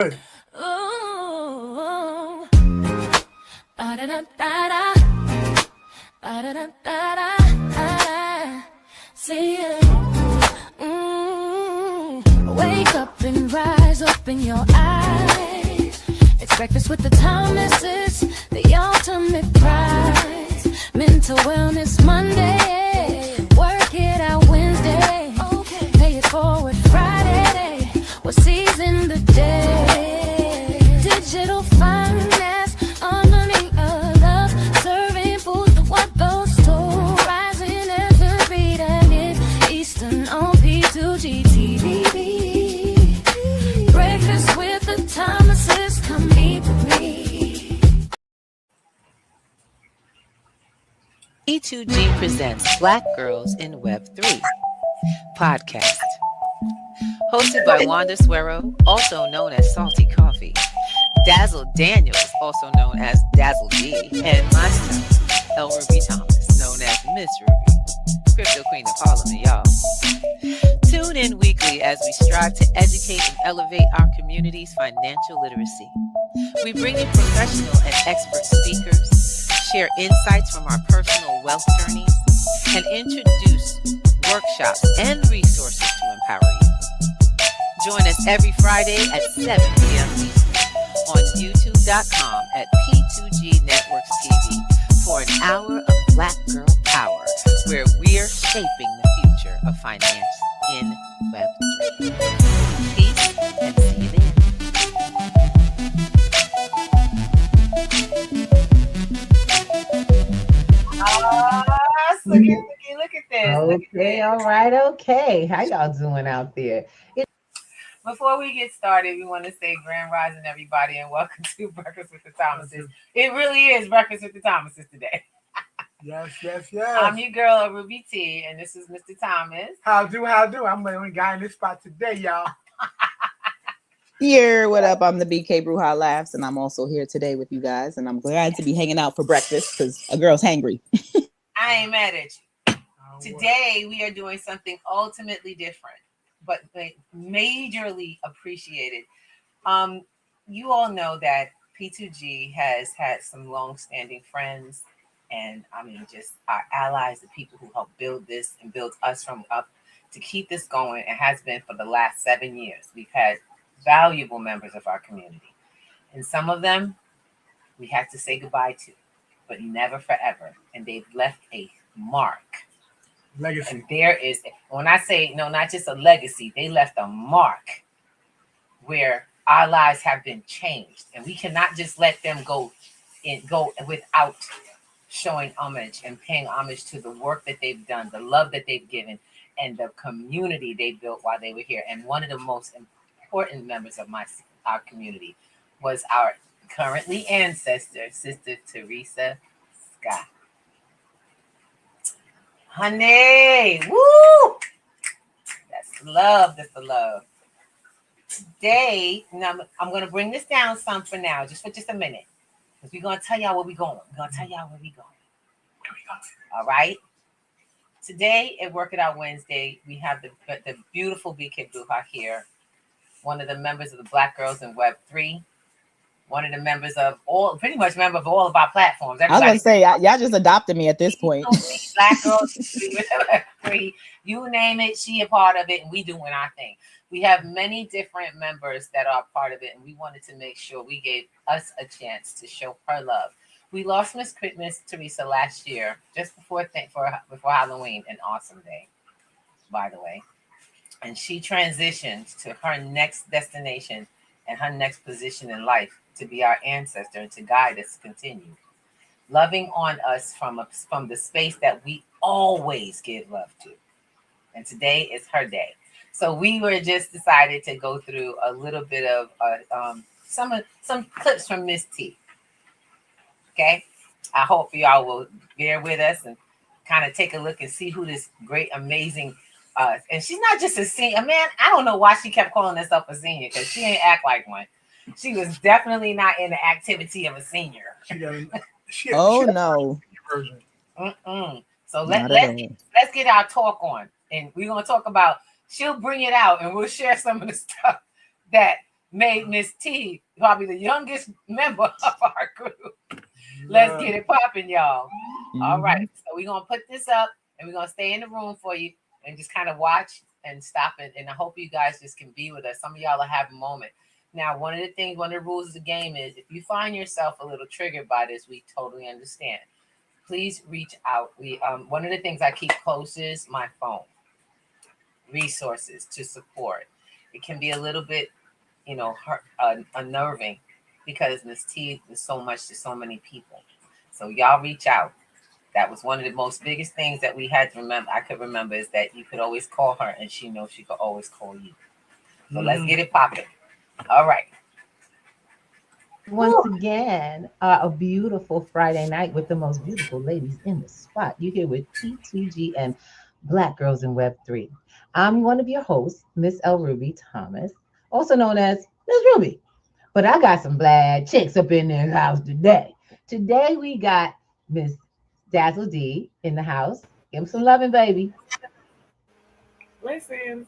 Ooh, ba-da-da-da-da, ba-da-da-da-da, see it. Wake up and rise, open your eyes. It's breakfast with the Thomases, the ultimate prize. Mental Wellness Monday, work it out Wednesday, pay it forward Friday, we'll season the day. Digital finance, unlearning of love, serving food for what those told, rising every day at Eastern on P2G TV. Breakfast with the Thomases, come eat with me. P2G presents Black Girls in Web3 podcast. Hosted by Wanda Suero, also known as Salty Coffee, Dazzle Daniels, also known as Dazzle D, and myself, El Ruby Thomas, known as Miss Ruby, Crypto Queen of Harlem, y'all. Tune in weekly as we strive to educate and elevate our community's financial literacy. We bring you professional and expert speakers, share insights from our personal wealth journeys, and introduce workshops and resources to empower you. Join us every Friday at 7 p.m. Eastern on youtube.com at P2G Networks TV for an hour of Black Girl Power, where we're shaping the future of finance in Web3. Peace and see you then. Look at this. Okay, all right, okay. How y'all doing out there? Before we get started, we want to say Grand Rising, everybody, and welcome to Breakfast with the Thomases. It really is Breakfast with the Thomases today. Yes. I'm your girl, Ruby T, and this is Mr. Thomas. How do? I'm the only guy in this spot today, y'all. Here, what up? I'm the BK BRUJA Laughs, and I'm also here today with you guys, and I'm glad to be hanging out for breakfast because a girl's hangry. I ain't mad at you. Today, we are doing something ultimately different, but majorly appreciated. You all know that P2G has had some long-standing friends, and I mean, just our allies, the people who helped build this and build us from up to keep this going. It has been for the last 7 years. We've had valuable members of our community, and some of them we had to say goodbye to, but never forever. And they've left a mark. Legacy. And there is, when I say no, not just a legacy, they left a mark where our lives have been changed, and we cannot just let them go without showing homage and paying homage to the work that they've done, the love that they've given, and the community they built while they were here. And one of the most important members of our community was our currently ancestor, Sister Teresa Scott. Honey, woo! That's the love. Today, now I'm going to bring this down some for now, just a minute, because we're going to tell y'all where we're going. All right? Today, at Work It Out Wednesday, we have the beautiful BK BRUJA here, one of the members of the Black Girls in Web3, one of the members of pretty much member of all of our platforms. Everybody, I was going to say, y'all just adopted me at this point. Black Girls Web3, you name it, she a part of it, and we doing our thing. We have many different members that are part of it, and we wanted to make sure we gave us a chance to show her love. We lost Miss Teresa last year, just before Halloween, an awesome day, by the way. And she transitioned to her next destination and her next position in life to be our ancestor and to guide us to continue loving on us from the space that we always give love to. And today is her day. So we were just decided to go through a little bit of some clips from Miss T. Okay, I hope y'all will bear with us and kind of take a look and see who this great, amazing. And she's not just a senior. Man, I don't know why she kept calling herself a senior, because she ain't act like one. She was definitely not in the activity of a senior. No. So let's get our talk on, and we're gonna talk about. She'll bring it out, and we'll share some of the stuff that made Miss T probably the youngest member of our group. Let's get it popping, y'all. All right. So we're going to put this up and we're going to stay in the room for you and just kind of watch and stop it. And I hope you guys just can be with us. Some of y'all will have a moment. Now, one of the rules of the game is if you find yourself a little triggered by this, we totally understand. Please reach out. One of the things I keep close is my phone. Resources to support. It can be a little bit, unnerving because Miss T is so much to so many people. So y'all reach out. That was one of the most biggest things that we had to remember. I could remember is that you could always call her and she knows she could always call you. So let's get it popping. All right. Once again, a beautiful Friday night with the most beautiful ladies in the spot. You here with T2G and Black Girls in Web 3. I'm one of your hosts, Miss L. Ruby Thomas, also known as Miss Ruby. But I got some black chicks up in this house today. Today we got Miss Dazzle D in the house. Give them some loving, baby. Listen.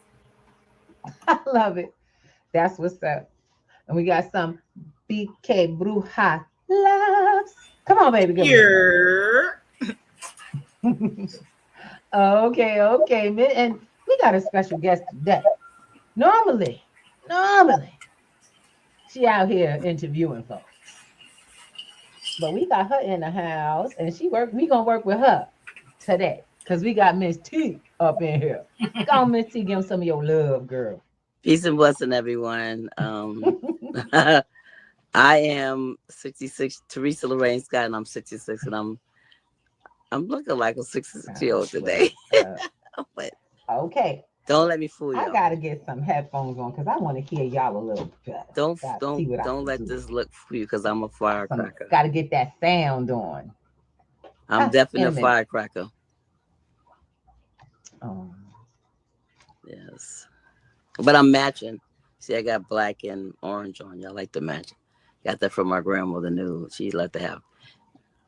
I love it. That's what's up. And we got some BK BRUJA loves. Come on, baby. Here. Okay. And we got a special guest today. Normally, she out here interviewing folks. But we got her in the house and we gonna work with her today. Because we got Miss T up in here. Go on, Miss T, give them some of your love, girl. Peace and blessing, everyone. I am 66. Teresa Lorraine Scott, and I'm 66, and I'm looking like a 66-year-old today. But okay. Don't let me fool you. I gotta get some headphones on because I want to hear y'all a little better. Don't let this look fool you because I'm a firecracker. Gotta get that sound on. I'm definitely a firecracker. Oh. Yes. But I'm matching. See, I got black and orange on. Y'all like to match. Got that from my grandmother knew. She liked to have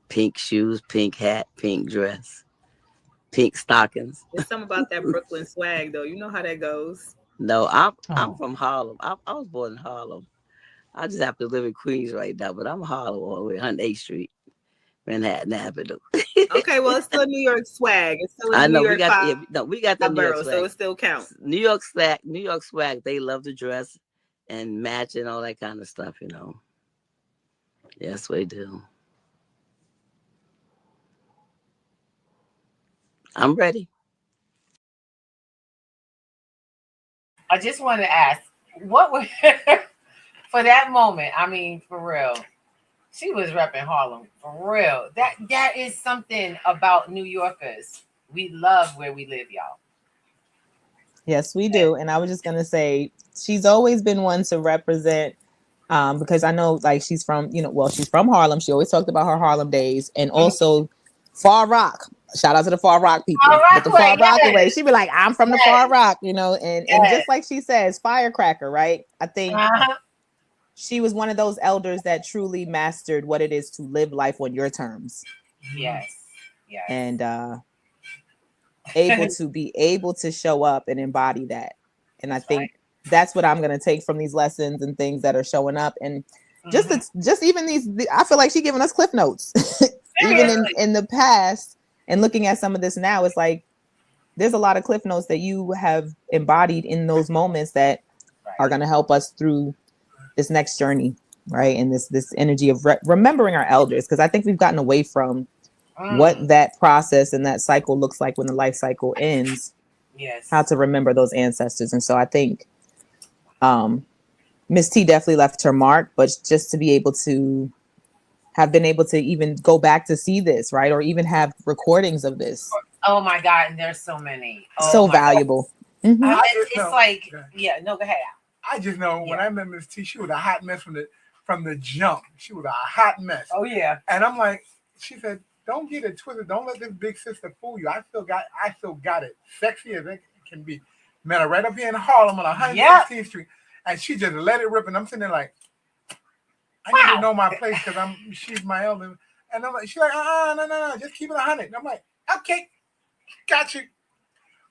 pink shoes, pink hat, pink dress, pink stockings. There's something about that Brooklyn swag, though. You know how that goes. No, I'm from Harlem. I was born in Harlem. I just have to live in Queens right now, but I'm Harlem all the way, 108th Street, Manhattan Avenue. Okay, well, it's still New York swag. It's still I know New we York got the New York swag, so it still counts. New York swag. They love to dress and match and all that kind of stuff, Yes, we do. I'm ready. I just want to ask, what was for that moment? I mean, for real, she was repping Harlem for real. That is something about New Yorkers. We love where we live, y'all. Yes, we do. And I was just gonna say, she's always been one to represent. Because I know, like, she's from Harlem. She always talked about her Harlem days, and also Far Rock. Shout out to the Far Rock people. But the Far Rock way, she'd be like, "I'm from the Far Rock," and just like she says, firecracker, right? I think she was one of those elders that truly mastered what it is to live life on your terms. Yes. And able to show up and embody that, and I think. Right. That's what I'm going to take from these lessons and things that are showing up. And just even these, I feel like she's giving us cliff notes, even in the past, and looking at some of this now, it's like, there's a lot of cliff notes that you have embodied in those moments that are going to help us through this next journey. Right. And this energy of remembering our elders. Cause I think we've gotten away from what that process and that cycle looks like when the life cycle ends. Yes. How to remember those ancestors. And so I think, Miss T definitely left her mark, but just to be able to have been able to even go back to see this, right? Or even have recordings of this. Oh my God. And there's so many. So valuable. Mm-hmm. Go ahead. I just know when I met Miss T, she was a hot mess from the jump. She was a hot mess. Oh yeah. And I'm like, she said, don't get it twisted. Don't let this big sister fool you. I still got it. Sexy as it can be. Met her right up here in Harlem on 116th Street, and she just let it rip. And I'm sitting there like, I need to know my place because she's my elder. And I'm like, she's like, no, just keep it 100. And I'm like, okay, got you.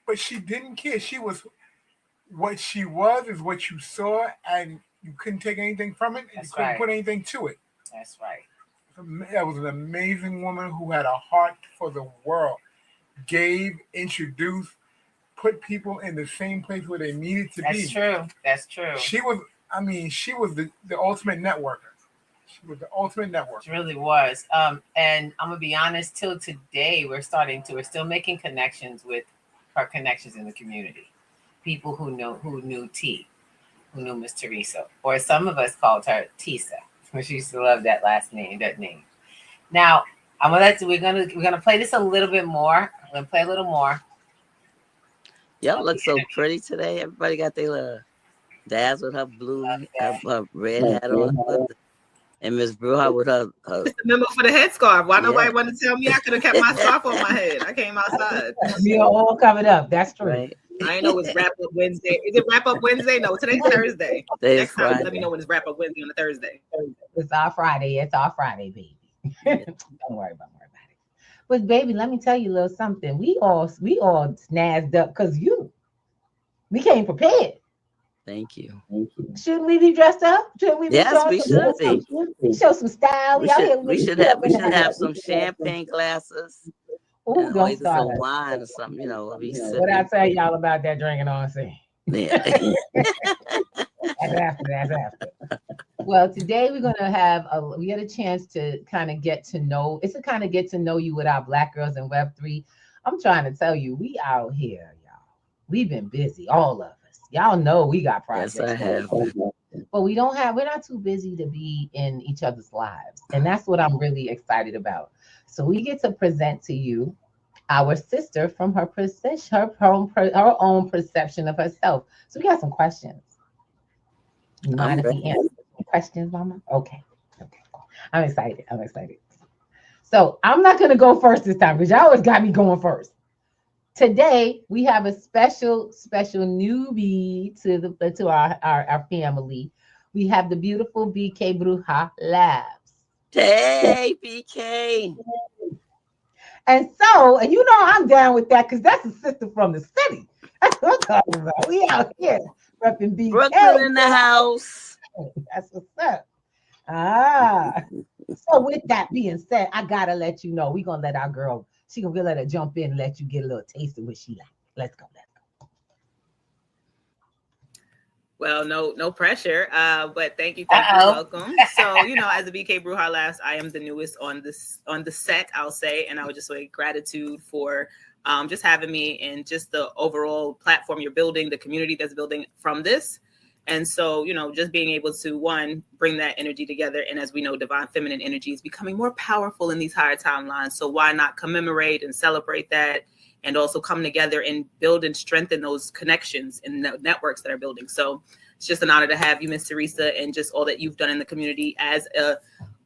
But she didn't care. She was what she was is what you saw, and You couldn't take anything from it. That's You couldn't right. put anything to it. That's right. That was an amazing woman who had a heart for the world. Gave, introduced, put people in the same place where they needed to be. That's true. That's true. She was the ultimate networker. She was the ultimate networker. She really was. And I'm gonna be honest, till today, we're still making connections with her connections in the community. People who knew T, who knew Miss Teresa, or some of us called her Tisa. She used to love that name. Now, we're gonna play this a little bit more. I'm gonna play a little more. Y'all look so pretty today. Everybody got their little Daz with her blue, her red hat on, and Miss BRUJA with her. Remember for the headscarf. Why nobody want to tell me I could have kept my scarf on my head? I came outside. We are all covered up. That's true. Right. I know it's wrap up Wednesday. Is it wrap up Wednesday? No, today's Thursday. Next time, let me know when it's wrap up Wednesday on a Thursday. It's our Friday. It's our Friday, baby. Don't worry about it. But baby, let me tell you a little something. We all snazzed up because we came prepared. Thank you. Shouldn't we be dressed up? Shouldn't we be? Yes, we should be. Show some style. We should have some champagne glasses. Oh, don't start some wine or something, you know. What I tell y'all about that drinking on scene? Yeah. That's after. Well, today we're gonna have we get a chance to kind of get to know. It's a kind of get to know you with our Black girls in Web3. I'm trying to tell you, we out here, y'all. We've been busy, all of us. Y'all know we got projects. Yes, I have. But we're not too busy to be in each other's lives. And that's what I'm really excited about. So we get to present to you our sister from her own perception of herself. So we got some questions. You mind if we answer some questions, Mama? Okay. I'm excited. So I'm not going to go first this time because y'all always got me going first. Today we have a special newbie to our family. We have the beautiful BK BRUJA Labs. Hey, BK. And you know I'm down with that because that's a sister from the city. That's what I'm talking about. We out here repping BK. Brooklyn in the house. That's what's up. So with that being said, I gotta let you know we're gonna let our girl. She's gonna let her jump in and let you get a little taste of what she like. Let's go. Well, no pressure. But thank you. Welcome. So, as a BK BRUJA Labs, I am the newest on the set, I'll say, and I would just say gratitude for just having me and just the overall platform you're building, the community that's building from this. And so, just being able to, one, bring that energy together. And as we know, divine feminine energy is becoming more powerful in these higher timelines. So why not commemorate and celebrate that and also come together and build and strengthen those connections and networks that are building. So it's just an honor to have you, Miss Teresa, and just all that you've done in the community as a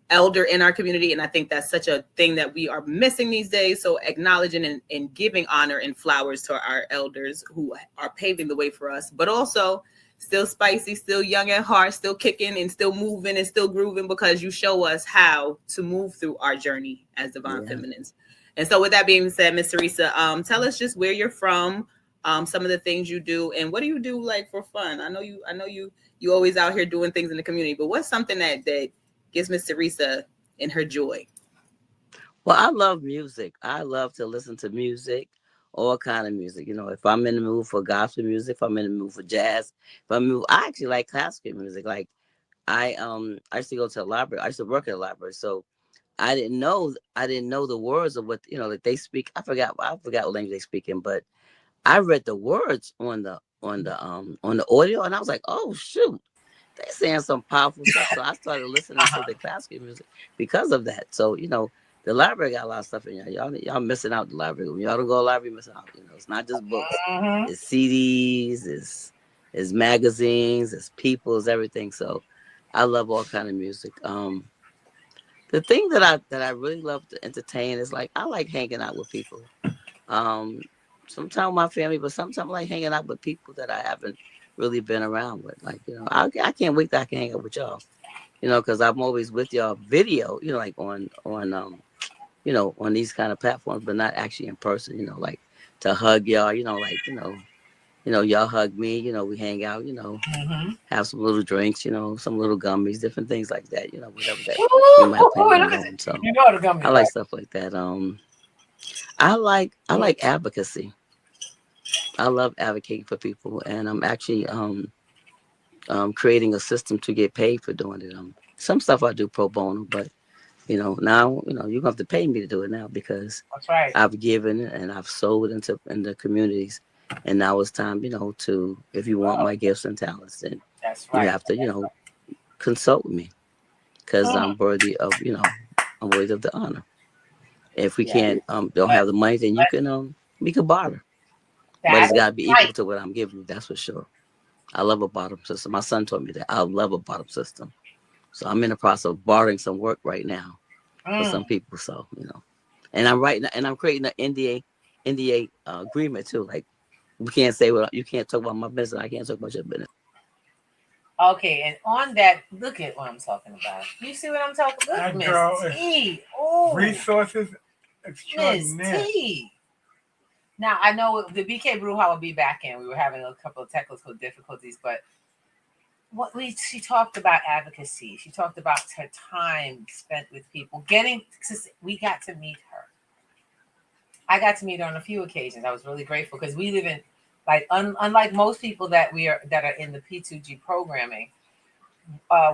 elder in our community. And I think that's such a thing that we are missing these days. So acknowledging and giving honor and flowers to our elders who are paving the way for us, but also still spicy, still young at heart, still kicking and still moving and still grooving because you show us how to move through our journey as divine feminines. And so with that being said, Miss Teresa, tell us just where you're from, some of the things you do, and what do you do like for fun? I know you always out here doing things in the community, but what's something that gives Miss Teresa in her joy? Well, I love music. I love to listen to music, all kind of music. If I'm in the mood for gospel music, if I'm in the mood for jazz, I actually like classical music. Like I used to go to a library. I used to work at a library, so I didn't know the words of what like they speak. I forgot what language they speak in, but I read the words on the audio, and I was like, oh shoot, they saying some powerful stuff. So I started listening to the classical music because of that. So the library got a lot of stuff in y'all. Y'all missing out the library. When y'all don't go to the library, you're missing out. It's not just books. It's CDs, it's magazines, it's people, it's everything. So I love all kind of music. The thing that I really love to entertain is I like hanging out with people. Sometimes my family, but sometimes I like hanging out with people that I haven't really been around with. I can't wait that I can hang out with y'all. Because I'm always with y'all video. On these kind of platforms, but not actually in person. To hug y'all. y'all hug me, we hang out, have some little drinks, some little gummies, different things like that, whatever that you might plan on doing. So you know the gummies. I like stuff like that. I like advocacy. I love advocating for people, and I'm actually creating a system to get paid for doing it. Some stuff I do pro bono, but now you're gonna have to pay me to do it now because that's right. I've given and I've sold in the communities, and now it's time, to if you want my gifts and talents, then that's right. you have to consult with me because I'm worthy of I'm worthy of the honor. If we can't don't have the money, then we can barter, but it's got to be equal to what I'm giving you. That's for sure. I love a bottom system. My son taught me that. I love a bottom system. So I'm in the process of bartering some work right now for some people. So, and I'm creating an NDA agreement too. Like we can't say you can't talk about my business. I can't talk about your business. Okay, and on that, look at what I'm talking about. You see what I'm talking about? Miss T. Oh, resources extraordinaire. Miss T. Now, I know the BK BRUJA will be back in. We were having a couple of technical difficulties, but she talked about advocacy. She talked about her time spent with people. We got to meet her. I got to meet her on a few occasions. I was really grateful because we live in, unlike most people that are in the P2G programming,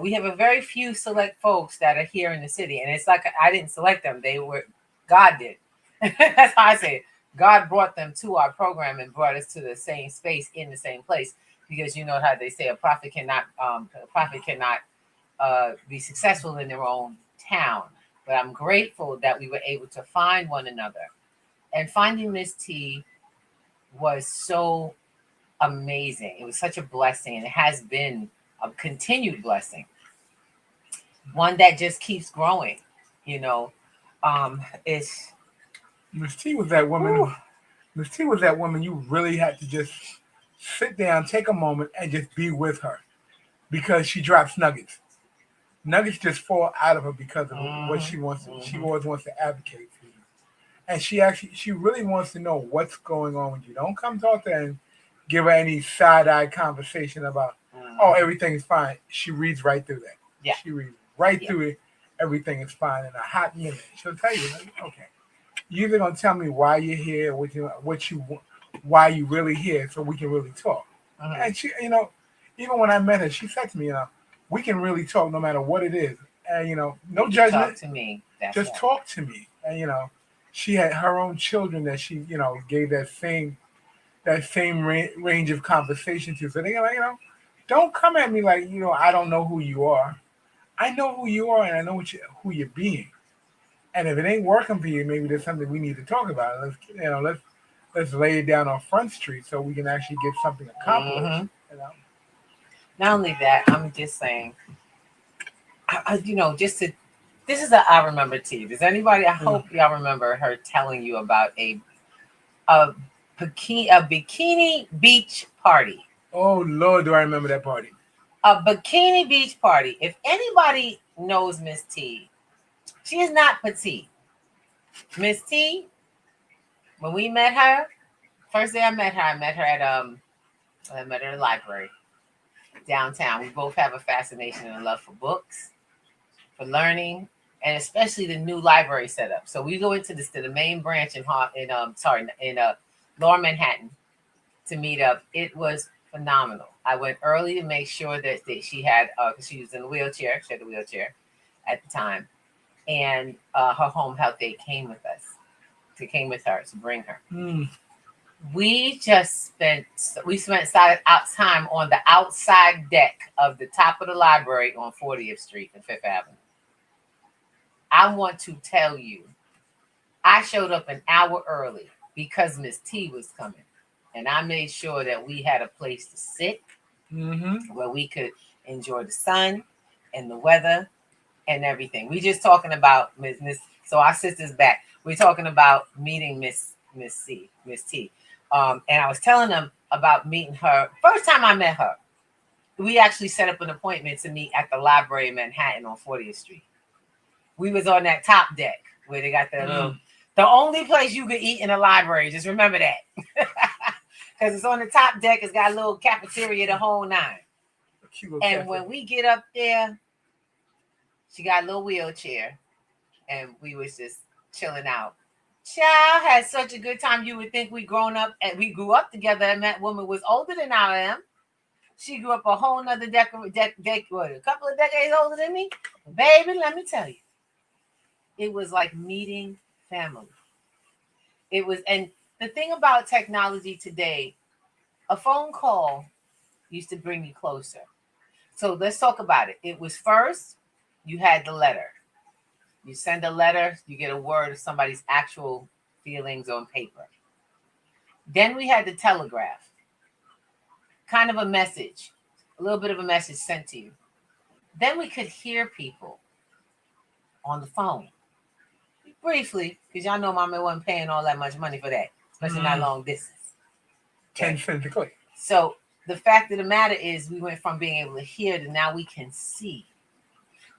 we have a very few select folks that are here in the city. And it's like I didn't select them. God did. That's how I say it. God brought them to our program and brought us to the same space in the same place, because you know how they say a prophet cannot be successful in their own town. But I'm grateful that we were able to find one another, and finding Miss T was so amazing. It was such a blessing, and it has been a continued blessing, one that just keeps growing. It's Miss T was that woman. Miss T was that woman you really had to just sit down, take a moment, and just be with her, because she drops nuggets. Nuggets just fall out of her because of what she wants. She always wants to advocate for you, and she really wants to know what's going on with you. Don't come talk to her and give her any side-eye conversation about everything's fine. She reads right through that. Yeah, she reads right through it. Everything is fine in a hot minute. She'll tell you, okay. You're either gonna tell me why you're here, why you really here, so we can really talk. And she, even when I met her, she said to me, we can really talk no matter what it is, and no judgment. Talk to me. Just talk to me, and she had her own children that she, gave that same range of conversation to. So they don't come at me like I don't know who you are. I know who you are, and I know who you're being. And if it ain't working for you, maybe there's something we need to talk about. Let's lay it down on Front Street so we can actually get something accomplished. Not only that, I'm just saying, this is I remember T. Does anybody? I hope y'all remember her telling you about a bikini beach party. Oh Lord, do I remember that party? A bikini beach party. If anybody knows Miss T, she is not petite. Miss T, when we met her, first day I met her at the library downtown. We both have a fascination and a love for books, for learning, and especially the new library setup. So we go into the main branch in Lower Manhattan to meet up. It was phenomenal. I went early to make sure that she had, because she was in a wheelchair. She had a wheelchair at the time. And her home health aide came with us. She came with her to bring her. We spent time on the outside deck of the top of the library on 40th Street and 5th Avenue. I want to tell you, I showed up an hour early because Miss T was coming. And I made sure that we had a place to sit where we could enjoy the sun and the weather and everything. We just talking about Miss. So our sister's back. We're talking about meeting Miss T. And I was telling them about meeting her. First time I met her, we actually set up an appointment to meet at the library in Manhattan on 40th Street. We was on that top deck where they got the only place you could eat in a library. Just remember that. because it's on the top deck. It's got a little cafeteria, the whole nine. And when we get up there, she got a little wheelchair, and we was just chilling out. Child had such a good time. You would think we grown up and we grew up together, and that woman was older than I am. She grew up a whole nother a couple of decades older than me. Baby, let me tell you, it was like meeting family. It was, and the thing about technology today, a phone call used to bring you closer. So let's talk about it. It was first, you had the letter. You send a letter, you get a word of somebody's actual feelings on paper. Then we had the telegraph, kind of a message, a little bit of a message sent to you. Then we could hear people on the phone. Briefly, because y'all know Mama wasn't paying all that much money for that, especially not long distance. 10 cents a click. So the fact of the matter is we went from being able to hear to now we can see.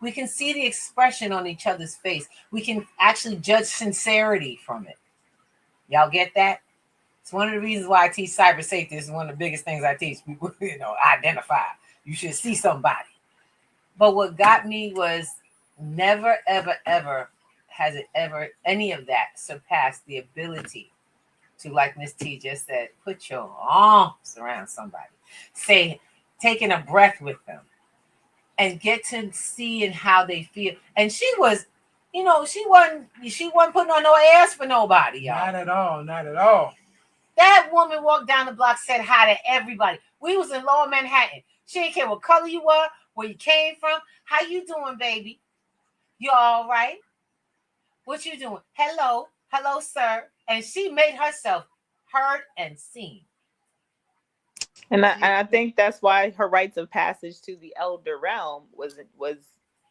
We can see the expression on each other's face. We can actually judge sincerity from it. Y'all get that? It's one of the reasons why I teach cyber safety. This is one of the biggest things I teach people, identify. You should see somebody. But what got me was never, ever, ever has it ever, any of that surpassed the ability to, like Miss T just said, put your arms around somebody. Say, taking a breath with them. And get to see and how they feel. And she was, she wasn't putting on no airs for nobody, y'all. Not at all. Not at all. That woman walked down the block, said hi to everybody. We was in Lower Manhattan. She didn't care what color you were, where you came from. How you doing, baby? You all right? What you doing? Hello, sir. And she made herself heard and seen. And I think that's why her rites of passage to the elder realm was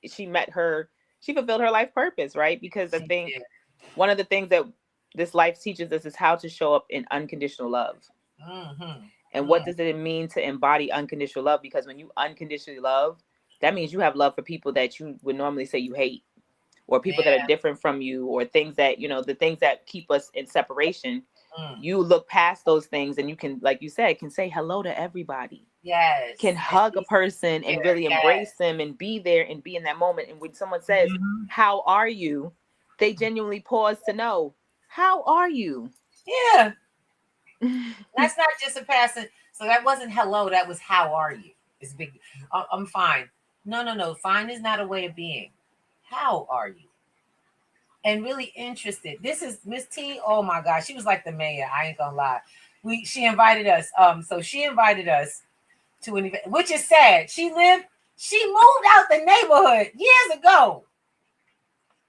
she fulfilled her life purpose, right? Because I think one of the things that this life teaches us is how to show up in unconditional love. Mm-hmm. And what does it mean to embody unconditional love? Because when you unconditionally love, that means you have love for people that you would normally say you hate, or people that are different from you, or things that, the things that keep us in separation. You look past those things and you can, like you said, can say hello to everybody. Yes. Can hug a person and really embrace them and be there and be in that moment. And when someone says, how are you? They genuinely pause to know, how are you? Yeah. That's not just a passing. So that wasn't hello. That was, how are you? It's big. I'm fine. No. Fine is not a way of being. How are you? And really interested. This is Miss T. Oh my gosh, she was like the mayor. I ain't gonna lie. She invited us. So she invited us to an event, which is sad. She moved out the neighborhood years ago.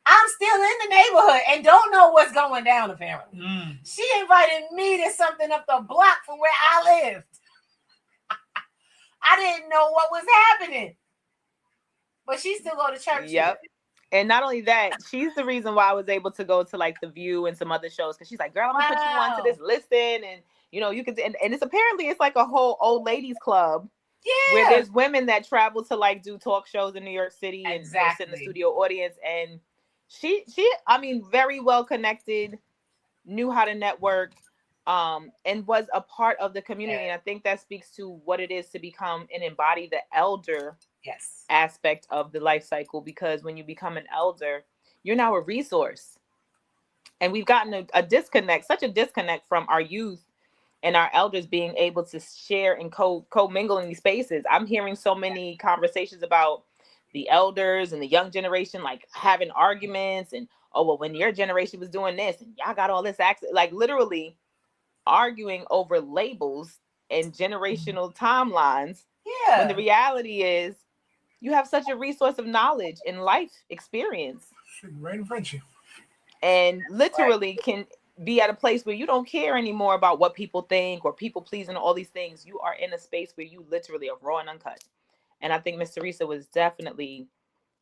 I'm still in the neighborhood and don't know what's going down, apparently. She invited me to something up the block from where I lived. I didn't know what was happening. But she still go to church. Yep. And not only that, she's the reason why I was able to go to like The View and some other shows, because she's like, girl, I'm gonna put you onto this listing, and you can, and it's like a whole old ladies club, where there's women that travel to like do talk shows in New York City and sit in the studio audience, and she very well connected, knew how to network, and was a part of the community. And I think that speaks to what it is to become and embody the elder aspect of the life cycle, because when you become an elder, you're now a resource. And we've gotten such a disconnect from our youth and our elders being able to share and co-mingle in these spaces. I'm hearing so many conversations about the elders and the young generation, like having arguments and, oh, well, when your generation was doing this and y'all got all this access, like literally arguing over labels and generational timelines. When the reality is, you have such a resource of knowledge and life experience. Right in front of you. And literally can be at a place where you don't care anymore about what people think or people pleasing, all these things. You are in a space where you literally are raw and uncut. And I think Miss Teresa was definitely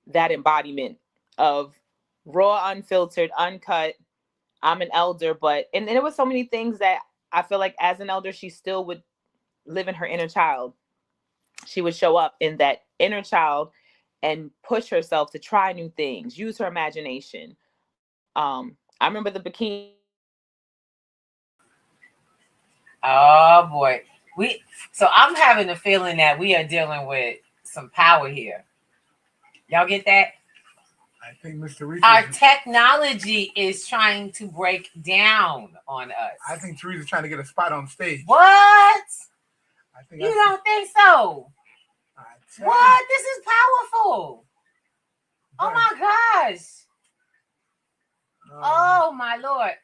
that embodiment of raw, unfiltered, uncut. I'm an elder, and there was so many things that I feel like as an elder, she still would live in her inner child. She would show up in that inner child and push herself to try new things, use her imagination. I remember the bikini. Oh boy. So I'm having a feeling that we are dealing with some power here. Y'all get that? I think Mr. Teresa. Our technology is trying to break down on us. I think Teresa's trying to get a spot on stage. What? I think you don't think so? What? This is powerful. Oh my gosh. Oh my Lord.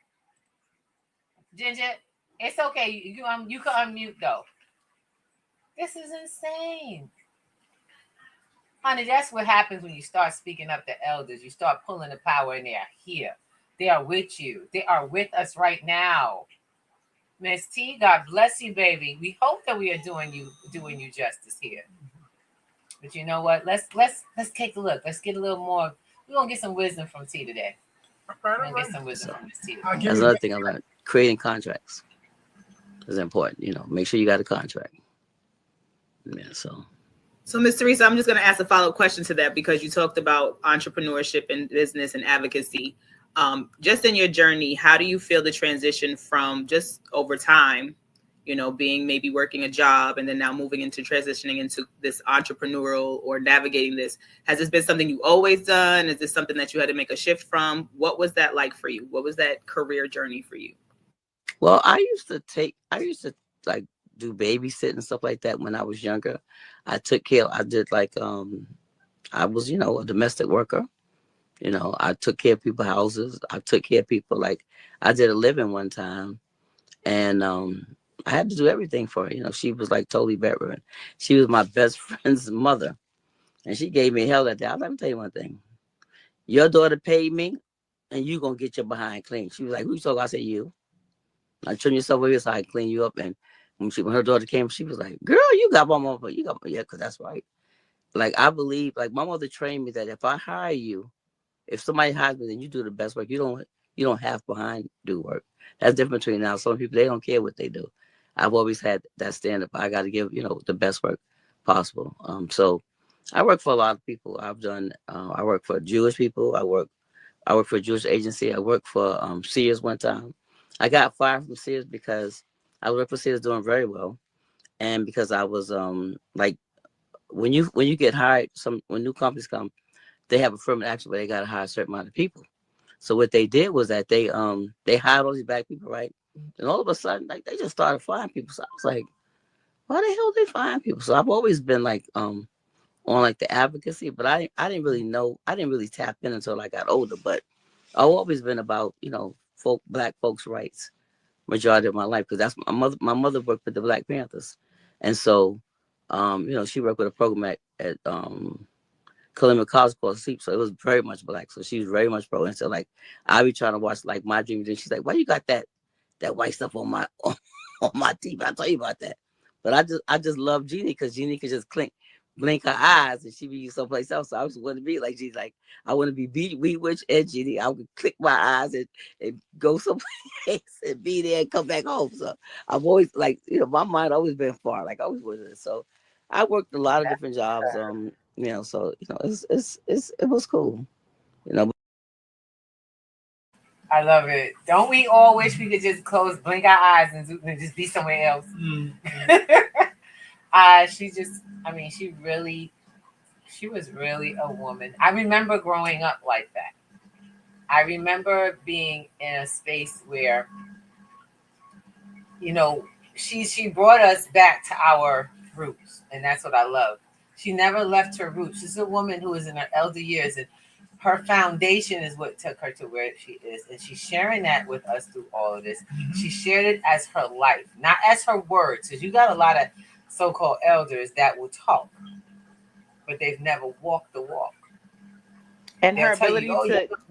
Ginger, it's okay. You can unmute though. This is insane. Honey, that's what happens when you start speaking up the elders. You start pulling the power in there. Here. They are with you. They are with us right now. Miss T, God bless you, baby. We hope that we are doing you justice here. But you know what? Let's take a look. Let's get a little more. We're gonna get some wisdom from T today. We're gonna get some wisdom from Miss T today. That's another thing I learned. Creating contracts is important. Make sure you got a contract. Yeah, So, Ms. Teresa, I'm just going to ask a follow-up question to that because you talked about entrepreneurship and business and advocacy. Just in your journey, how do you feel the transition from just over time, being maybe working a job and then now moving into transitioning into this entrepreneurial or navigating this? Has this been something you always done? Is this something that you had to make a shift from? What was that like for you? What was that career journey for you? Well, I used to like do babysitting and stuff like that when I was younger. I did I was, a domestic worker. I took care of people's houses. I took care of people. Like I did a living one time and I had to do everything for her. She was like totally bedridden. She was my best friend's mother. And she gave me hell that day. Let me tell you one thing. Your daughter paid me and you gonna get your behind clean. She was like, who you talking? I said, you. I trim yourself over here so I can clean you up. And when her daughter came, she was like, girl, you got my mother. You got my, yeah, because that's right. Like, I believe, like, my mother trained me that if I hire you, if somebody hires me, then you do the best work. You don't have behind do work. That's different between now. Some people, they don't care what they do. I've always had that stand-up. I got to give, the best work possible. So I work for a lot of people. I work for Jewish people. I work for a Jewish agency. I worked for Sears one time. I got fired from Sears because I worked for Sears doing very well. And because I was like, when you get hired, when new companies come, they have affirmative action where they got to hire a certain amount of people. So what they did was that they hired all these black people, right? And all of a sudden, like they just started firing people. So I was like, why the hell they firing people? So I've always been like on like the advocacy, but I didn't really know. I didn't really tap in until I got older. But I've always been about black folks' rights majority of my life because that's my mother worked with the Black Panthers, and so she worked with a program at Columbia College called Sleep, so it was very much black. So she was very much pro, and so like I be trying to watch like My Dream, and she's like, why you got that white stuff on my teeth? I tell you about that. But I just love Jeannie because Jeannie could just blink her eyes and she be someplace else. So I just want to be like she's like, I want to be Witch and Jeannie. I would click my eyes and go someplace and be there and come back home. So I've always like, my mind always been far. Like I always was. So I worked a lot of different jobs. So it was cool. I love it. Don't we all wish we could just blink our eyes and just be somewhere else? Mm. She was really a woman. I remember growing up like that. I remember being in a space where, she brought us back to our roots. And that's what I love. She never left her roots. She's a woman who is in her elder years and her foundation is what took her to where she is. And she's sharing that with us through all of this. Mm-hmm. She shared it as her life, not as her words. Because you got a lot of so-called elders that will talk, but they've never walked the walk. And her ability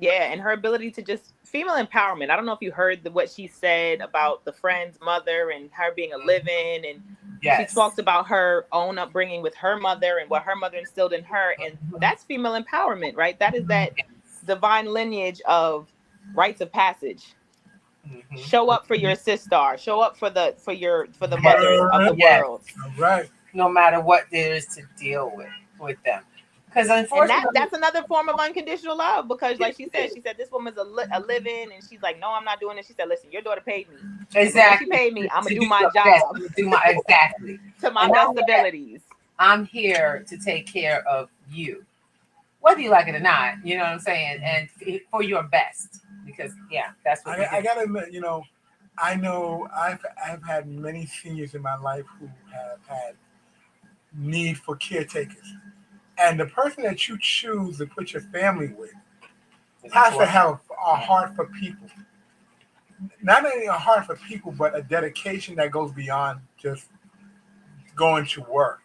and her ability to just female empowerment. I don't know if you heard what she said about the friend's mother and her being a live-in, and she talked about her own upbringing with her mother and what her mother instilled in her, and that's female empowerment, right? That is that divine lineage of rites of passage. Mm-hmm. Show up for your sister. Show up for the mothers of the world. Right. No matter what there is to deal with them. Because unfortunately, that's another form of unconditional love. Because like she said this woman's a living, and she's like, no, I'm not doing it. She said, listen, your daughter paid me. Exactly. She paid me. I'm gonna do my the job. best. I'm gonna do my exactly to my best abilities. I'm here to take care of you, whether you like it or not. You know what I'm saying? And for your best, because that's what I gotta admit, I know I've had many seniors in my life who have had need for caretakers, and the person that you choose to put your family with has to have a heart for people. Not only a heart for people, but a dedication that goes beyond just going to work.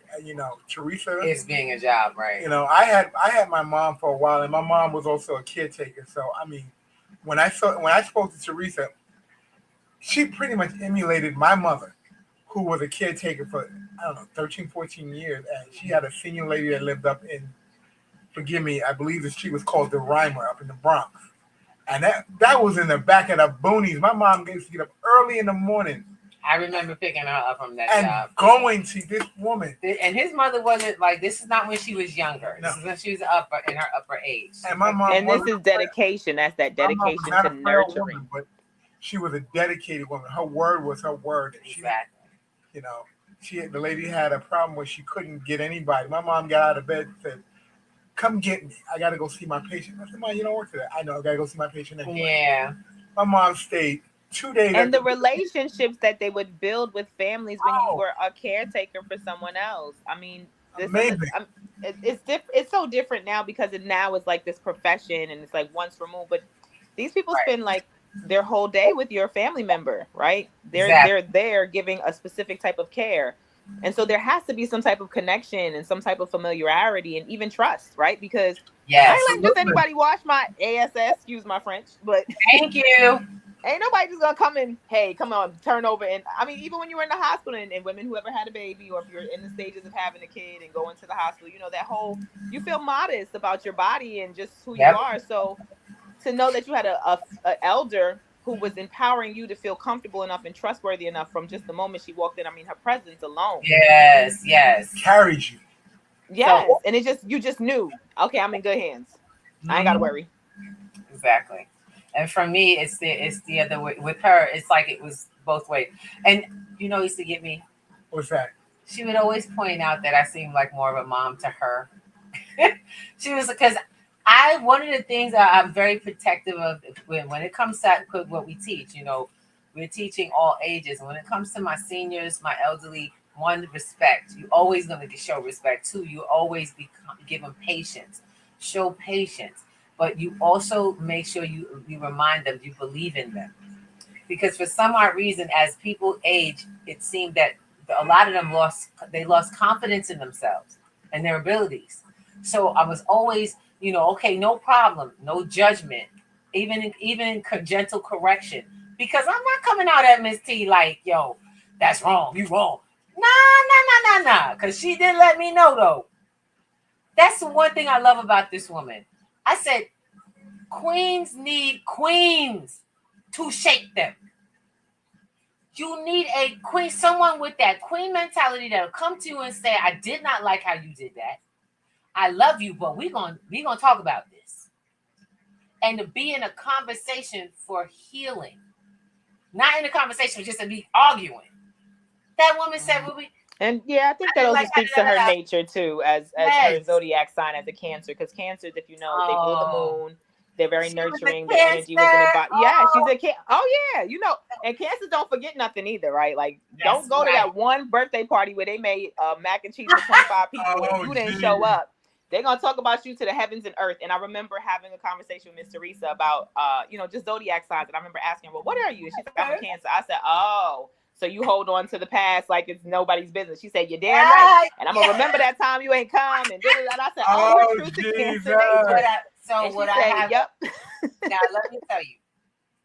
Teresa is being a job, right? I had my mom for a while, and my mom was also a caretaker. So I mean, when I spoke to Teresa, she pretty much emulated my mother, who was a caretaker for 13, 14 years, and she had a senior lady that lived up in, forgive me, I believe the street was called the Reimer up in the Bronx. And that was in the back of the boonies. My mom used to get up early in the morning. I remember picking her up from that job. And going to this woman. And his mother wasn't like, this is not when she was younger. No. This is when she was in her upper age. And my mom. And this is dedication. That's that dedication to nurturing. Woman, but she was a dedicated woman. Her word was her word. Exactly. The lady had a problem where she couldn't get anybody. My mom got out of bed and said, come get me. I got to go see my patient. I said, Mom, you don't work today. I know. I got to go see my patient anyway. Yeah. My mom stayed 2 days. And the relationships that they would build with families when you were a caretaker for someone else. I mean, it's so different now because now it's like this profession and it's like once removed. But these people spend like their whole day with your family member, right? They're there giving a specific type of care. And so there has to be some type of connection and some type of familiarity and even trust, right? Because I ain't letting just anybody wash my ass, excuse my French, but thank you. Ain't nobody just gonna come in, hey, come on, turn over. And I mean, even when you were in the hospital and women who ever had a baby, or if you're in the stages of having a kid and going to the hospital, that whole, you feel modest about your body and just who you are. So to know that you had a elder who was empowering you to feel comfortable enough and trustworthy enough from just the moment she walked in. I mean, her presence alone. Yes. Carries you. Yes. So, and you just knew, okay, I'm in good hands. I ain't got to worry. Exactly. And for me, it's the other way. With her, it's like it was both ways. And used to get me. What's that? She would always point out that I seemed like more of a mom to her. She was, because one of the things that I'm very protective of when it comes to what we teach, we're teaching all ages. And when it comes to my seniors, my elderly, one, respect. You're always going to show respect. Two, you always give them patience. Show patience. But you also make sure you remind them you believe in them. Because for some odd reason, as people age, it seemed that a lot of them lost confidence in themselves and their abilities. So I was always, okay, no problem, no judgment, even in gentle correction. Because I'm not coming out at Miss T like, yo, that's wrong, you wrong. Nah. Because she did let me know, though. That's the one thing I love about this woman. I said, queens need queens to shape them. You need a queen, someone with that queen mentality that'll come to you and say, I did not like how you did that. I love you, but we're gonna talk about this. And to be in a conversation for healing. Not in a conversation just to be arguing. That woman said, and I think that also speaks to her nature too, as her zodiac sign as a Cancer, because Cancers, if you know, they rule the moon. They're very nurturing. The energy was in the body. Yeah, she's a Cancer. Oh yeah, and Cancers don't forget nothing either, right? Like, don't go to that one birthday party where they made mac and cheese for 25 people and you didn't show up. They're gonna talk about you to the heavens and earth. And I remember having a conversation with Miss Teresa about just zodiac signs. And I remember asking her, well, what are you? And she's like, I'm a Cancer. I said, oh. So you hold on to the past like it's nobody's business. She said, you're damn right. And I'm going to remember that time you ain't come. And I said, oh, you're true to Cancer nature. Yep. Now, let me tell you.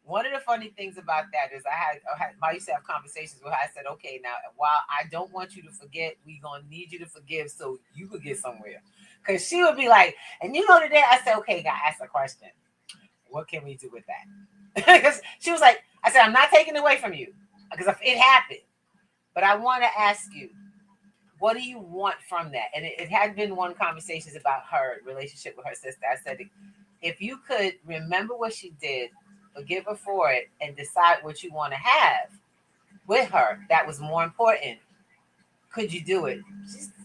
One of the funny things about that is I used to have conversations where I said, okay, now, while I don't want you to forget, we're going to need you to forgive so you could get somewhere. Because she would be like, and today, I said, okay, God, ask a question. What can we do with that? Because she was like, I said, I'm not taking it away from you. Because it happened. But I want to ask you, what do you want from that? And it had been one conversations about her relationship with her sister. I said, if you could remember what she did, forgive her for it, and decide what you want to have with her, that was more important. Could you do it?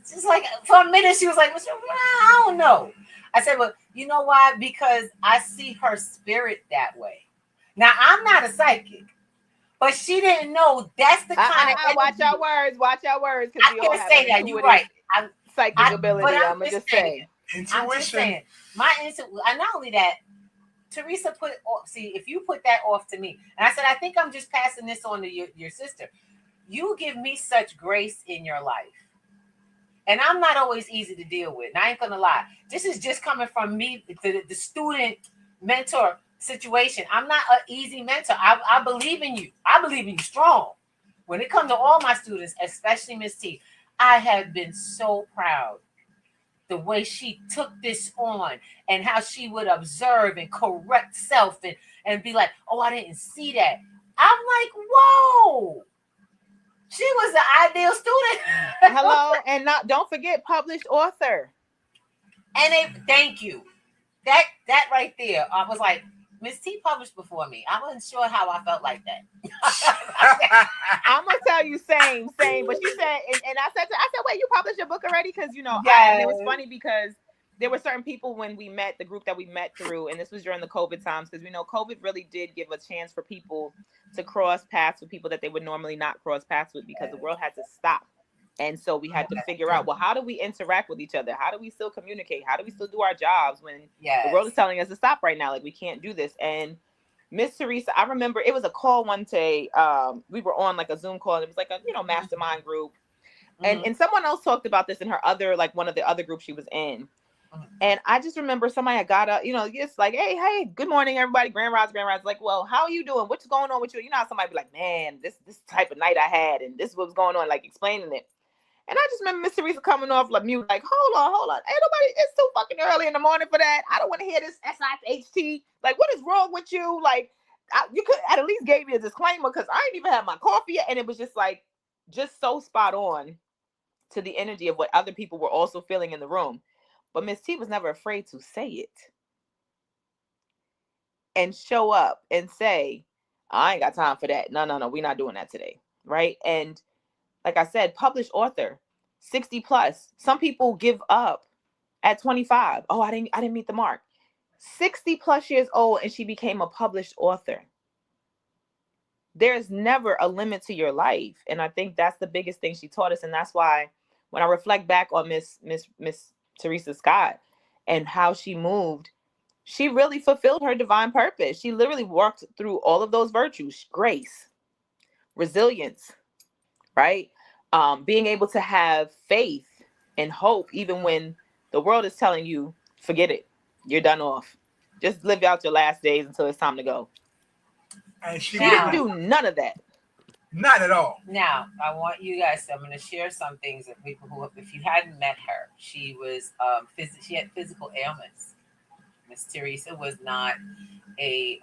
Just like for a minute, she was like, I don't know. I said, well, you know why? Because I see her spirit that way. Now, I'm not a psychic, but she didn't know that's the kind of watch your words, because I can't say that. You're right. Psychic ability. I'm gonna just say intuition. I'm just saying, my intuition. And not only that, Teresa put. See, if you put that off to me, and I said, I think I'm just passing this on to your sister. You give me such grace in your life. And I'm not always easy to deal with. And I ain't gonna lie. This is just coming from me, the student mentor situation. I'm not an easy mentor. I believe in you. I believe in you strong. When it comes to all my students, especially Miss T, I have been so proud the way she took this on and how she would observe and correct self and be like, oh, I didn't see that. I'm like, whoa. She was the ideal student. Hello, and don't forget published author. And thank you. That right there, I was like, Miss T published before me. I wasn't sure how I felt like that. I'm gonna tell you, same. But she said, and I said, wait, you published your book already? Because it was funny because there were certain people when we met, the group that we met through, and this was during the COVID times, because we know COVID really did give a chance for people to cross paths with people that they would normally not cross paths with, because the world had to stop. And so we had to figure out, well, how do we interact with each other? How do we still communicate? How do we still do our jobs when the world is telling us to stop right now? Like, we can't do this. And Miss Teresa, I remember it was a call one day. We were on like a Zoom call, and it was like a mastermind group. Mm-hmm. And someone else talked about this in her other, like one of the other groups she was in. And I just remember somebody had got up, just like, hey, good morning, everybody. Grand Rise. Like, well, how are you doing? What's going on with you? How somebody be like, man, this type of night I had, and this is what's going on, like explaining it. And I just remember Miss Teresa coming off like mute, like, hold on. Ain't nobody, it's too fucking early in the morning for that. I don't want to hear this SIHT. Like, what is wrong with you? Like, you could at least gave me a disclaimer, because I ain't even had my coffee yet. And it was just like, just so spot on to the energy of what other people were also feeling in the room. But Miss T was never afraid to say it and show up and say, I ain't got time for that. No, we're not doing that today. Right. And like I said, published author, 60 plus. Some people give up at 25. Oh, I didn't meet the mark. 60 plus years old, and she became a published author. There's never a limit to your life. And I think that's the biggest thing she taught us. And that's why when I reflect back on Miss Teresa Scott and how she moved, she really fulfilled her divine purpose. She literally walked through all of those virtues: grace, resilience, right? Being able to have faith and hope, even when the world is telling you, forget it, you're done off. Just live out your last days until it's time to go. And she didn't do none of that. Not at all. Now, I want you guys, I'm going to share some things that people who, if you hadn't met her, she was, she had physical ailments. Miss Teresa was not she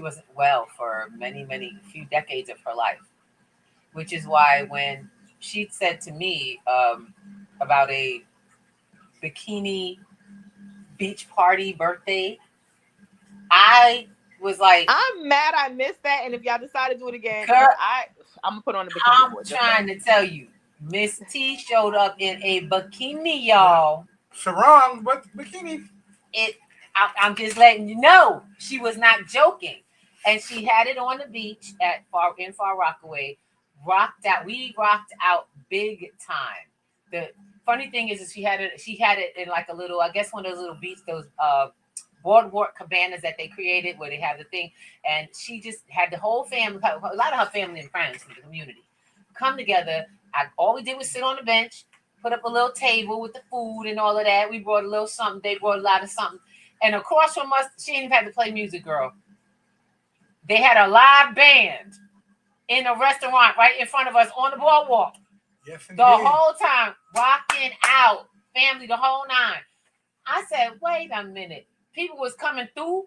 wasn't well for few decades of her life, which is why when she said to me about a bikini beach party birthday, I was like, I'm mad I missed that. And if y'all decide to do it again, girl, I'm gonna put on a bikini. I'm trying to tell you, Miss T showed up in a bikini, y'all. Sarong, but bikini. I'm just letting you know, she was not joking, and she had it on the beach in Far Rockaway. We rocked out big time. The funny thing is she had it in like a little, I guess one of those little beach, those boardwalk cabanas that they created where they have the thing, and she just had the whole family, a lot of her family and friends from the community come together. All we did was sit on the bench, put up a little table with the food and all of that. We brought a little something, they brought a lot of something, and across from us, she didn't even have to play music, girl. They had a live band in a restaurant right in front of us on the boardwalk. Yes, the whole time, rocking out, family, the whole nine. I said, wait a minute. People was coming through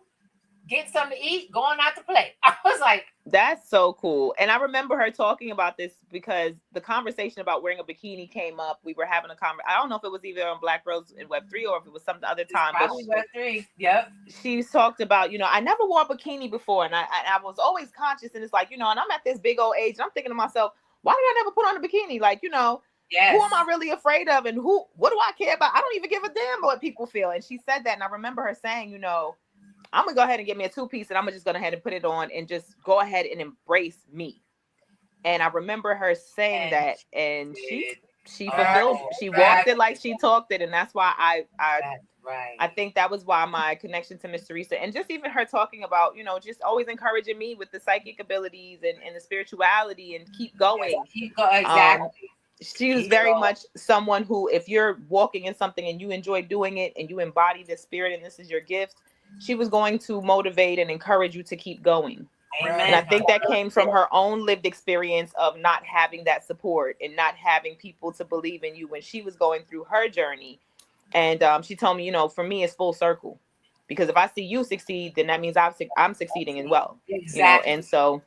getting something to eat, going out to play. I was like, that's so cool. And I remember her talking about this because the conversation about wearing a bikini came up. We were having a conversation. I don't know if it was either on Black Girls in Web3 or if it was some other time. Probably Web3. Yep. She talked about, I never wore a bikini before, and I was always conscious, and it's like, and I'm at this big old age, and I'm thinking to myself, why did I never put on a bikini? Like, yes. Who am I really afraid of, and what do I care about? I don't even give a damn what people feel. And she said that, and I remember her saying, I'm gonna go ahead and get me a 2-piece, and I'm just gonna go ahead and put it on and just go ahead and embrace me. And I remember her saying that, and she fulfilled. She walked it like she talked it, and that's why I think that was why my connection to Miss Teresa, and just even her talking about, just always encouraging me with the psychic abilities and the spirituality and keep going. Exactly. She was very much someone who, if you're walking in something and you enjoy doing it and you embody the spirit and this is your gift, she was going to motivate and encourage you to keep going. Amen. And I think that came from her own lived experience of not having that support and not having people to believe in you when she was going through her journey. And she told me, for me, it's full circle, because if I see you succeed, then that means I'm succeeding as well. Exactly. And so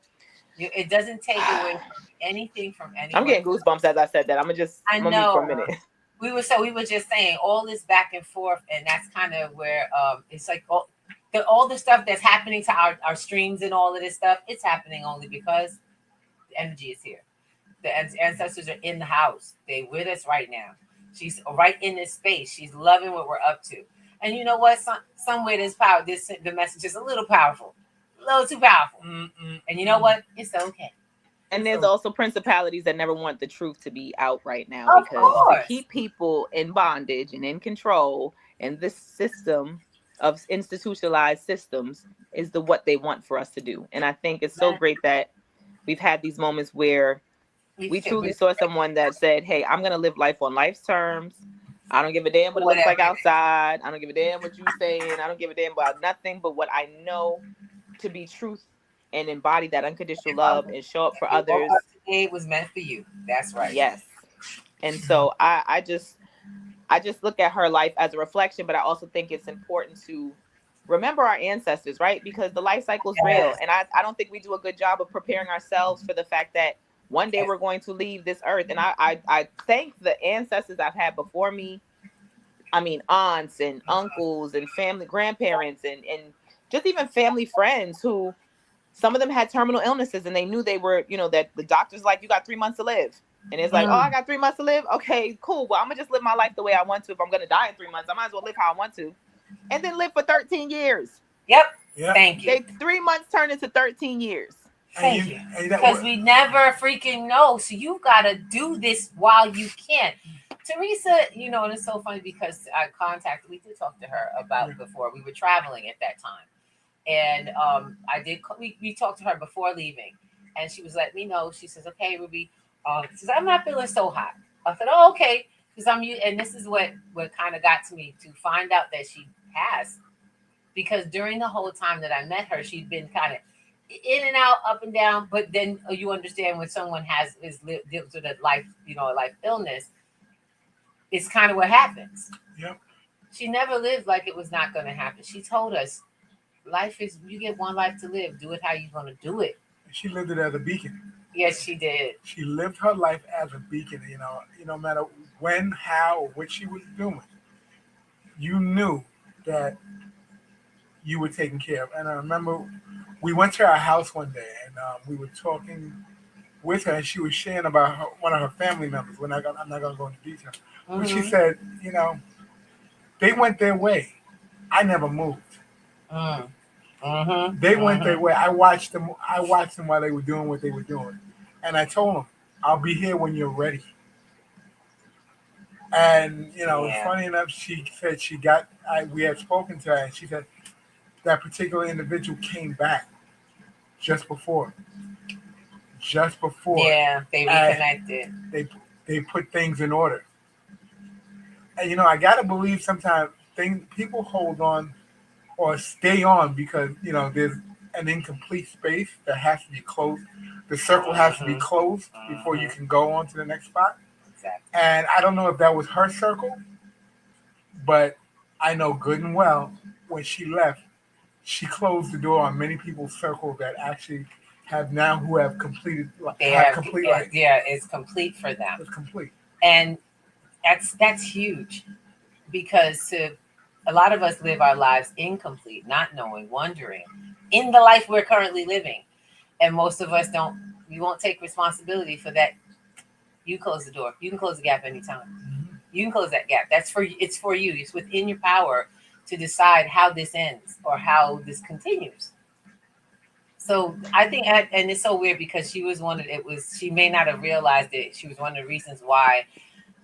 it doesn't take away from anything from anyone. I'm getting goosebumps as I said that. I'm gonna mute for a minute. We were just saying all this back and forth, and that's kind of where it's like all the stuff that's happening to our streams and all of this stuff. It's happening only because the energy is here. The ancestors are in the house. They with us right now. She's right in this space. She's loving what we're up to. And you know what? Somewhere the message is a little powerful, a little too powerful. And you know what? It's okay. And there's also principalities that never want the truth to be out right now, because to keep people in bondage and in control, and this system of institutionalized systems is what they want for us to do. And I think it's so great that we've had these moments where we truly saw someone that said, hey, I'm going to live life on life's terms. I don't give a damn what it looks like outside. I don't give a damn what you're saying. I don't give a damn about nothing but what I know to be truth, and embody that unconditional love and show up for others. It was meant for you. That's right. Yes. And so I just look at her life as a reflection, but I also think it's important to remember our ancestors, right? Because the life cycle is real. And I don't think we do a good job of preparing ourselves for the fact that one day we're going to leave this earth. And I thank the ancestors I've had before me. I mean, aunts and uncles and family, grandparents, and just even family friends who, some of them had terminal illnesses, and they knew they were, that the doctor's like, you got 3 months to live. And it's like, oh, I got 3 months to live. Okay, cool. Well, I'm gonna just live my life the way I want to. If I'm gonna die in 3 months, I might as well live how I want to, and then live for 13 years. Yep. Thank you. 3 months turned into 13 years. Thank you. Because we never freaking know. So you gotta do this while you can. Teresa, and it's so funny because we did talk to her about before. We were traveling at that time. And we talked to her before leaving, and she was letting me know. She says, okay, Ruby, she says, I'm not feeling so hot. I said, oh, okay. Because and this is what kind of got to me, to find out that she has, because during the whole time that I met her, she'd been kind of in and out, up and down. But then you understand when someone deals with a life, a life illness, it's kind of what happens. Yep. She never lived like it was not going to happen. She told us, life is, you get one life to live. Do it how you're going to do it. She lived it as a beacon. Yes, she did. She lived her life as a beacon. No matter when, how, or what she was doing, you knew that you were taken care of. And I remember we went to our house one day, and we were talking with her, and she was sharing about one of her family members. I'm not going to go into detail. But she said, they went their way. I never moved. They went their way. I watched them while they were doing what they were doing, and I told them, "I'll be here when you're ready." And funny enough, she said we had spoken to her, and she said that particular individual came back just before. Yeah, they reconnected. They put things in order, and I gotta believe sometimes people hold on or stay on because there's an incomplete space that has to be closed. The circle has to be closed before you can go on to the next spot. Exactly. And I don't know if that was her circle, but I know good and well when she left, she closed the door on many people's circle that actually have now who have completed complete life. Yeah, it's complete for them. It's complete. And that's huge, because a lot of us live our lives incomplete, not knowing, wondering in the life we're currently living. And most of us we won't take responsibility for that. You close the door. You can close the gap anytime. Mm-hmm. You can close that gap. It's for you. It's within your power to decide how this ends or how this continues. So I think, and it's so weird because she may not have realized it. She was one of the reasons why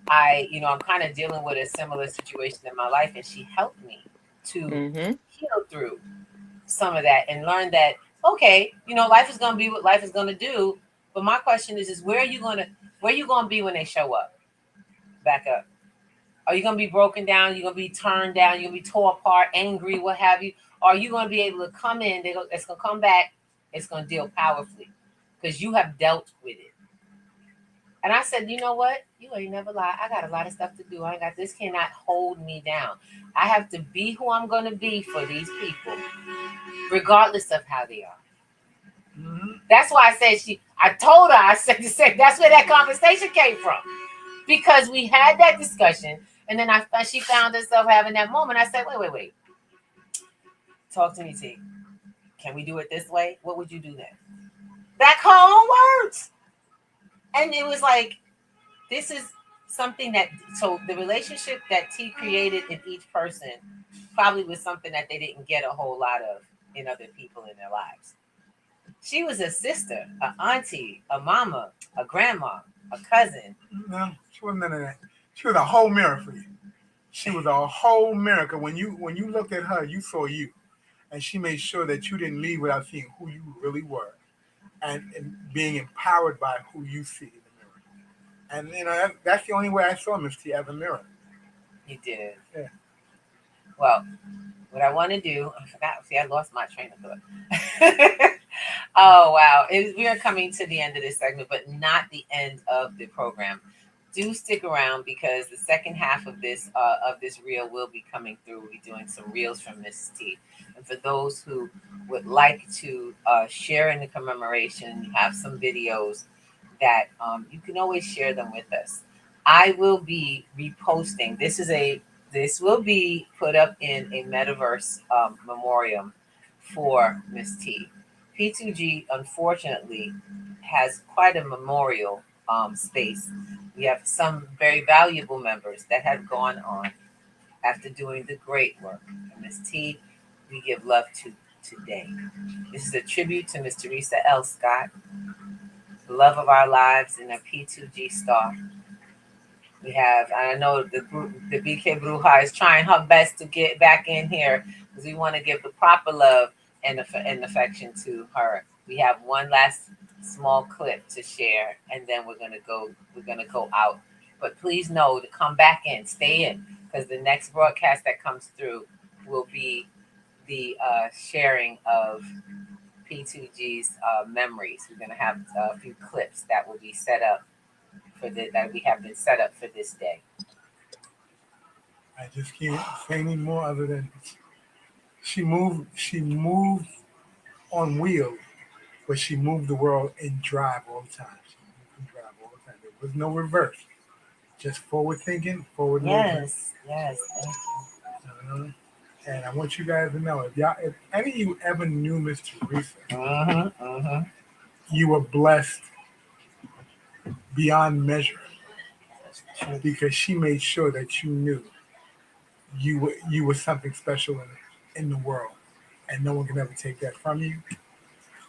I'm kind of dealing with a similar situation in my life, and she helped me to heal through some of that and learn that, okay, life is going to be what life is going to do. But my question is where are you going to be when they show up? Back up. Are you going to be broken down? You're going to be turned down? You're going to be torn apart, angry, what have you? Or are you going to be able to come in? It's going to come back. It's going to deal powerfully because you have dealt with it. And I said, you know what? You ain't never lied. I got a lot of stuff to do. This cannot hold me down. I have to be who I'm going to be for these people, regardless of how they are. Mm-hmm. That's why I told her, I said, that's where that conversation came from. Because we had that discussion, and then she found herself having that moment. I said, wait. Talk to me, T. Can we do it this way? What would you do then? Back her own words. And it was like, this is something so the relationship that T created in each person probably was something that they didn't get a whole lot of in other people in their lives. She was a sister, an auntie, a mama, a grandma, a cousin. No, she wasn't none of that. She was a whole mirror for you. She was a whole mirror. When you looked at her, you saw you. And she made sure that you didn't leave without seeing who you really were and being empowered by who you see in the mirror. And, that's the only way I saw Miss T, as a mirror. You did. Yeah. Well, what I want to do, I forgot. See, I lost my train of thought. Oh, wow. We are coming to the end of this segment, but not the end of the program. Do stick around because the second half of this reel will be coming through. We'll be doing some reels from Miss T. And for those who would like to share in the commemoration, have some videos that you can always share them with us. I will be reposting. This will be put up in a metaverse memoriam for Miss T. P2G, unfortunately, has quite a memorial space. We have some very valuable members that have gone on after doing the great work. And Miss T, we give love to today. This is a tribute to Miss Teresa L. Scott, the love of our lives and a P2G star. We have, I know the BK BRUJA is trying her best to get back in here because we want to give the proper love and affection to her. We have one last small clip to share, and then we're gonna go out. But please know to come back in, stay in, because the next broadcast that comes through will be the sharing of P2G's memories. We're gonna have a few clips that will be set up that we have been set up for this day. I just can't say any more other than she moved on wheels, but she moved the world in drive all the time. There was no reverse. Just forward thinking, forward movement. Yes, thank you. And I want you guys to know, if any of you ever knew Miss Teresa, you were blessed beyond measure because she made sure that you knew you were something special in the world, and no one can ever take that from you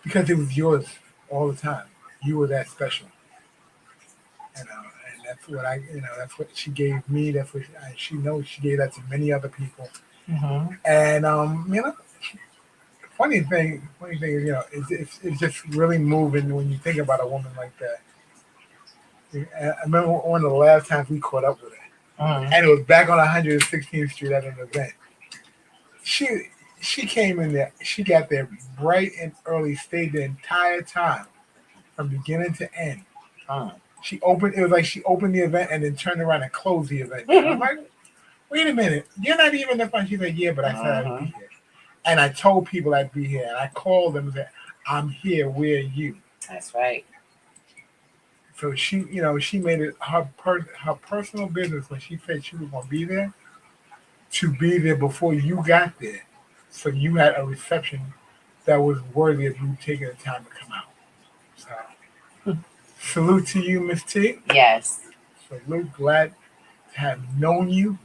because it was yours all the time. You were that special, and that's what that's what she gave me. That's what she knows. She gave that to many other people. And funny thing is, it's just really moving when you think about a woman like that. I remember one of the last times we caught up with her, and it was back on 116th Street at an event. She came in there. She got there bright and early, stayed the entire time from beginning to end. She opened. It was like she opened the event and then turned around and closed the event. I'm like, wait a minute, you're not even the fun. She's like, yeah, but I said I'd be here. And I told people I'd be here, and I called them and said, "I'm here. Where are you?" That's right. So she made it her personal business when she said she was going to be there, to be there before you got there, so you had a reception that was worthy of you taking the time to come out. So, salute to you, Miss T. Yes. Salute. Glad to have known you.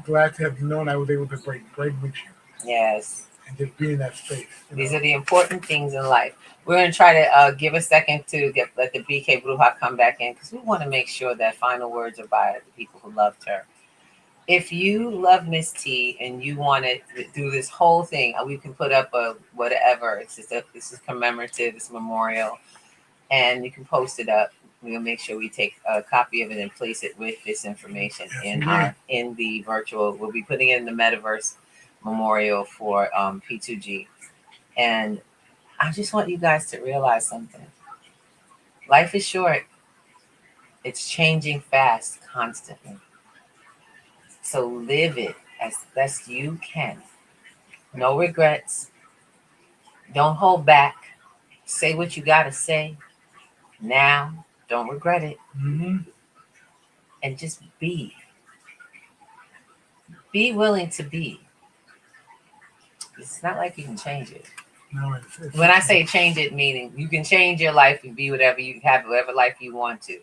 Glad to have known I was able to break with you. Yes. And just be in that space. These are the important things in life. We're going to try to give a second to let the BK Bruja come back in, because we want to make sure that final words are by the people who loved her. If you love Miss T and you want to do this whole thing, we can put up a whatever. This is commemorative, it's memorial, and you can post it up. We'll make sure we take a copy of it and place it with this information in the virtual. We'll be putting it in the metaverse memorial for P2G. And I just want you guys to realize something. Life is short. It's changing fast, constantly. So live it as best you can. No regrets. Don't hold back. Say what you got to say now. Don't regret it. Mm-hmm. And just be. Be willing to be. It's not like you can change it. No, when I say change it, meaning you can change your life and be whatever you have, whatever life you want to.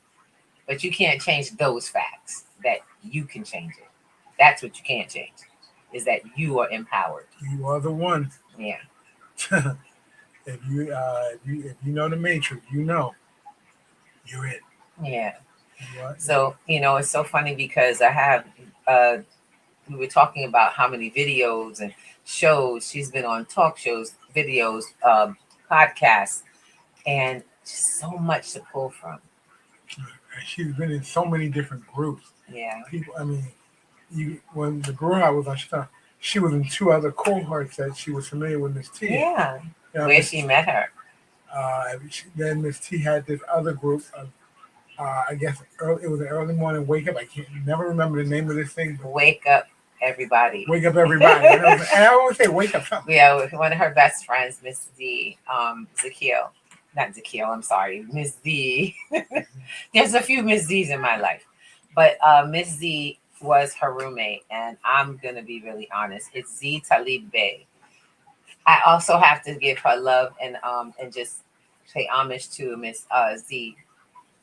But you can't change those facts that you can change it. That's what you can't change, is that you are empowered. You are the one. Yeah. If you know the matrix, you're it. Yeah. So, it's so funny because I have, we were talking about how many videos and shows she's been on, talk shows, videos, podcasts, and just so much to pull from. She's been in so many different groups. Yeah. People, when the Bruja was on, she was in 2 other cohorts that she was familiar with Miss T. Yeah. Where she met her. Then Miss T had this other group of, I guess it was an early morning wake up. I never remember the name of this thing. Wake up everybody. Wake up everybody. And I always say wake up something. Yeah, one of her best friends, Miss D, Zakiel. Not Zakiel, I'm sorry, Miss D. There's a few Miss D's in my life. But Miss D was her roommate, and I'm going to be really honest. It's Z Talib Bey. I also have to give her love and just pay homage to Miss Z,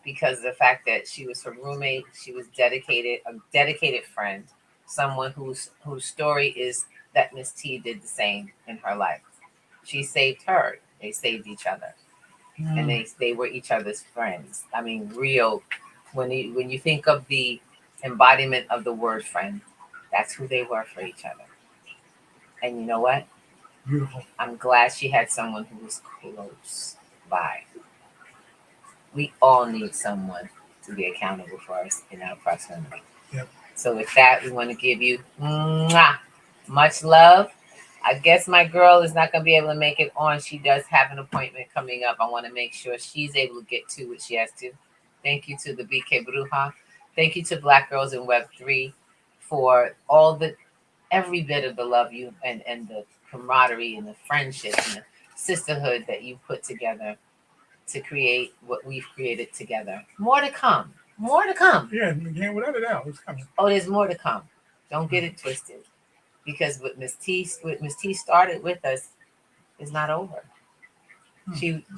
because of the fact that she was her roommate. She was a dedicated friend, someone whose story is that Miss T did the same in her life. She saved her. They saved each other. And they were each other's friends. I mean, real. When you think of the embodiment of the word friend, that's who they were for each other. And you know what? Beautiful. I'm glad she had someone who was close by. We all need someone to be accountable for us in our proximity. Yep. So with that, we want to give you much love. I guess my girl is not going to be able to make it on. She does have an appointment coming up. I want to make sure she's able to get to what she has to. Thank you to the BK Bruja. Thank you to Black Girls in Web3 for every bit of the love you and the camaraderie and the friendship and the sisterhood that you put together to create what we've created together. More to come. More to come. Yeah, without a doubt, it's coming. Oh, there's more to come. Don't get it twisted. Because what Miss T started with us is not over.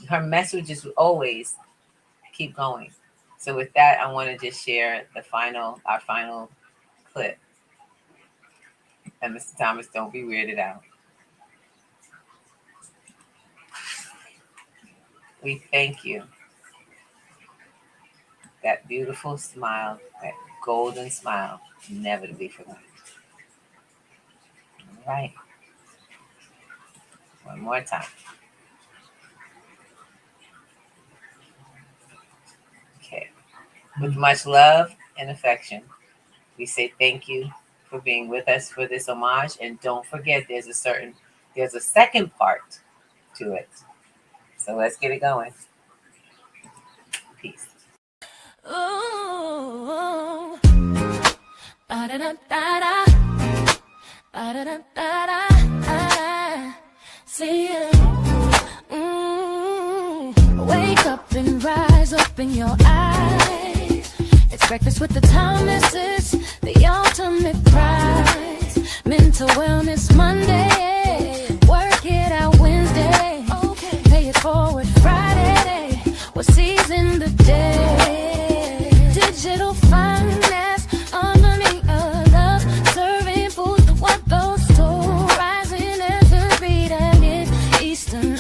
Her message is always keep going. So with that, I want to just share our final clip. And Mr. Thomas, don't be weirded out. We thank you. That beautiful smile, that golden smile, never to be forgotten. All right. One more time. Okay. With much love and affection, we say thank you for being with us for this homage. And don't forget, there's a second part to it. So let's get it going. Peace. Ooh, ba-da-da-da-da. See ya. Wake up and rise, open your eyes. It's breakfast with the Thomases, the ultimate prize. Mental Wellness Monday, work it out Wednesday. Pay it forward Friday, we'll season the day. Digital finance, harmony of love, serving food to what those two rising as the beat and Eastern.